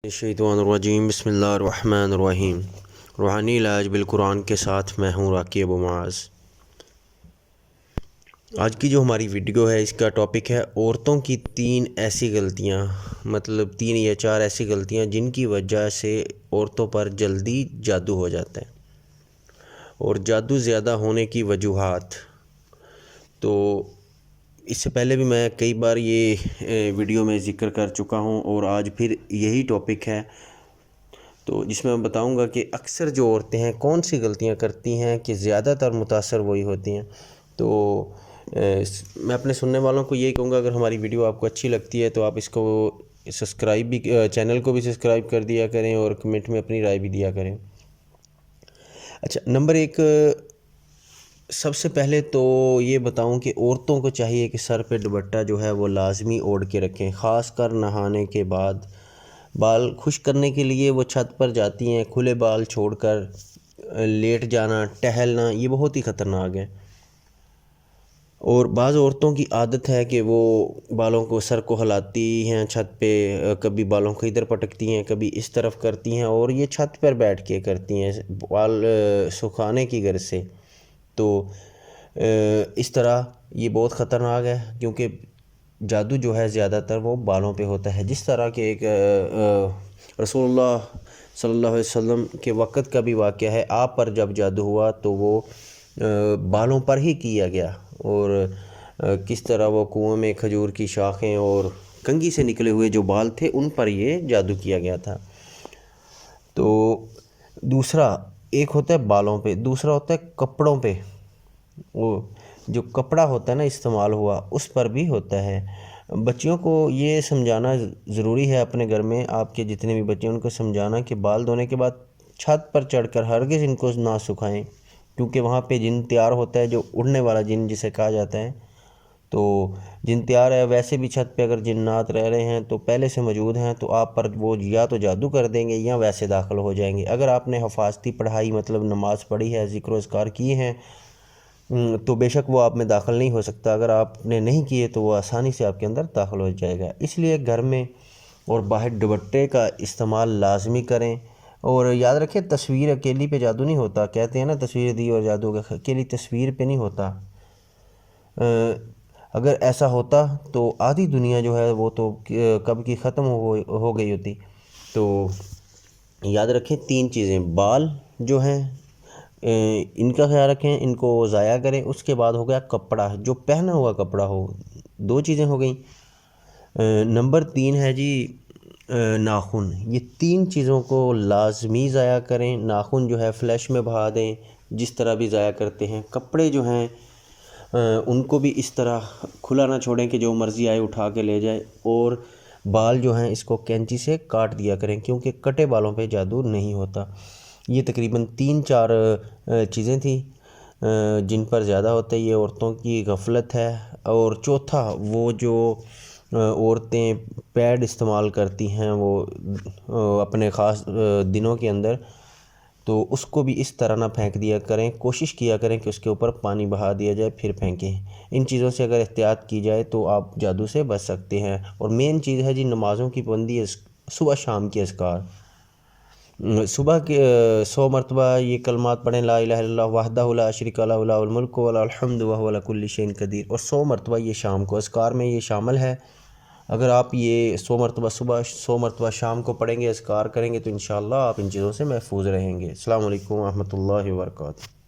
شیطان الرجیم بسم اللہ الرحمن الرحیم۔ روحانی علاج بالقرآن کے ساتھ میں ہوں راکی ابو معاذ۔ آج کی جو ہماری ویڈیو ہے اس کا ٹاپک ہے عورتوں کی 3 ایسی غلطیاں، مطلب 3 یا 4 ایسی غلطیاں جن کی وجہ سے عورتوں پر جلدی جادو ہو جاتا ہے، اور جادو زیادہ ہونے کی وجوہات۔ تو اس سے پہلے بھی میں کئی بار یہ ویڈیو میں ذکر کر چکا ہوں، اور آج پھر یہی ٹاپک ہے تو جس میں بتاؤں گا کہ اکثر جو عورتیں ہیں کون سی غلطیاں کرتی ہیں کہ زیادہ تر متاثر وہی ہوتی ہیں۔ تو میں اپنے سننے والوں کو یہی کہوں گا، اگر ہماری ویڈیو آپ کو اچھی لگتی ہے تو آپ اس کو سبسکرائب بھی، چینل کو بھی سبسکرائب کر دیا کریں، اور کمنٹ میں اپنی رائے بھی دیا کریں۔ اچھا، نمبر 1، سب سے پہلے تو یہ بتاؤں کہ عورتوں کو چاہیے کہ سر پہ دوپٹہ جو ہے وہ لازمی اوڑھ کے رکھیں، خاص کر نہانے کے بعد۔ بال خشک کرنے کے لیے وہ چھت پر جاتی ہیں، کھلے بال چھوڑ کر لیٹ جانا، ٹہلنا، یہ بہت ہی خطرناک ہے۔ اور بعض عورتوں کی عادت ہے کہ وہ بالوں کو، سر کو ہلاتی ہیں چھت پہ، کبھی بالوں کو ادھر پٹکتی ہیں، کبھی اس طرف کرتی ہیں، اور یہ چھت پر بیٹھ کے کرتی ہیں بال سکھانے کی غرض سے۔ تو اس طرح یہ بہت خطرناک ہے، کیونکہ جادو جو ہے زیادہ تر وہ بالوں پہ ہوتا ہے۔ جس طرح کہ ایک رسول اللہ صلی اللہ علیہ وسلم کے وقت کا بھی واقعہ ہے، آپ پر جب جادو ہوا تو وہ بالوں پر ہی کیا گیا، اور کس طرح وہ کنویں میں کھجور کی شاخیں اور کنگھی سے نکلے ہوئے جو بال تھے ان پر یہ جادو کیا گیا تھا۔ تو دوسرا ایک ہوتا ہے بالوں پہ، دوسرا ہوتا ہے کپڑوں پہ۔ وہ جو کپڑا ہوتا ہے نا استعمال ہوا، اس پر بھی ہوتا ہے۔ بچیوں کو یہ سمجھانا ضروری ہے، اپنے گھر میں آپ کے جتنے بھی بچے ہیں ان کو سمجھانا کہ بال دھونے کے بعد چھت پر چڑھ کر ہرگز ان کو نہ سکھائیں، کیونکہ وہاں پہ جن تیار ہوتا ہے، جو اڑنے والا جن جسے کہا جاتا ہے۔ تو جن تیار ہے، ویسے بھی چھت پہ اگر جنات رہ رہے ہیں تو پہلے سے موجود ہیں، تو آپ پر وہ یا تو جادو کر دیں گے یا ویسے داخل ہو جائیں گے۔ اگر آپ نے حفاظتی پڑھائی مطلب نماز پڑھی ہے، ذکر و اذکار کیے ہیں، تو بے شک وہ آپ میں داخل نہیں ہو سکتا۔ اگر آپ نے نہیں کیے تو وہ آسانی سے آپ کے اندر داخل ہو جائے گا۔ اس لیے گھر میں اور باہر دوپٹے کا استعمال لازمی کریں، اور یاد رکھیں تصویر اکیلی پہ جادو نہیں ہوتا۔ کہتے ہیں نا تصویر دی اور جادو کا، اکیلی تصویر پہ نہیں ہوتا۔ اگر ایسا ہوتا تو آدھی دنیا جو ہے وہ تو کب کی ختم ہو گئی ہوتی۔ تو یاد رکھیں 3 چیزیں، بال جو ہیں ان کا خیال رکھیں، ان کو ضائع کریں۔ اس کے بعد ہو گیا کپڑا، جو پہنا ہوا کپڑا ہو، 2 چیزیں ہو گئیں۔ نمبر 3 ہے جی ناخن۔ یہ 3 چیزوں کو لازمی ضائع کریں۔ ناخن جو ہے فلیش میں بہا دیں، جس طرح بھی ضائع کرتے ہیں۔ کپڑے جو ہیں ان کو بھی اس طرح کھلا نہ چھوڑیں کہ جو مرضی آئے اٹھا کے لے جائے، اور بال جو ہیں اس کو کینچی سے کاٹ دیا کریں، کیونکہ کٹے بالوں پہ جادو نہیں ہوتا۔ یہ تقریباً 3-4 چیزیں تھیں جن پر زیادہ ہوتا ہے، یہ عورتوں کی غفلت ہے۔ اور چوتھا، وہ جو عورتیں پیڈ استعمال کرتی ہیں وہ اپنے خاص دنوں کے اندر، تو اس کو بھی اس طرح نہ پھینک دیا کریں، کوشش کیا کریں کہ اس کے اوپر پانی بہا دیا جائے پھر پھینکیں۔ ان چیزوں سے اگر احتیاط کی جائے تو آپ جادو سے بچ سکتے ہیں۔ اور مین چیز ہے جی نمازوں کی پابندی، صبح شام کے اذکار۔ صبح کے 100 مرتبہ یہ کلمات پڑھیں، لا الہ الا اللہ وحدہ لا شریک لہ لہ الملک و لہ الحمد وہو علی کل شیء قدیر، اور 100 مرتبہ یہ شام کو۔ اذکار میں یہ شامل ہے۔ اگر آپ یہ 100 مرتبہ صبح، 100 مرتبہ شام کو پڑھیں گے، اذکار کریں گے، تو انشاءاللہ آپ ان چیزوں سے محفوظ رہیں گے۔ السلام علیکم ورحمۃ اللہ وبرکاتہ۔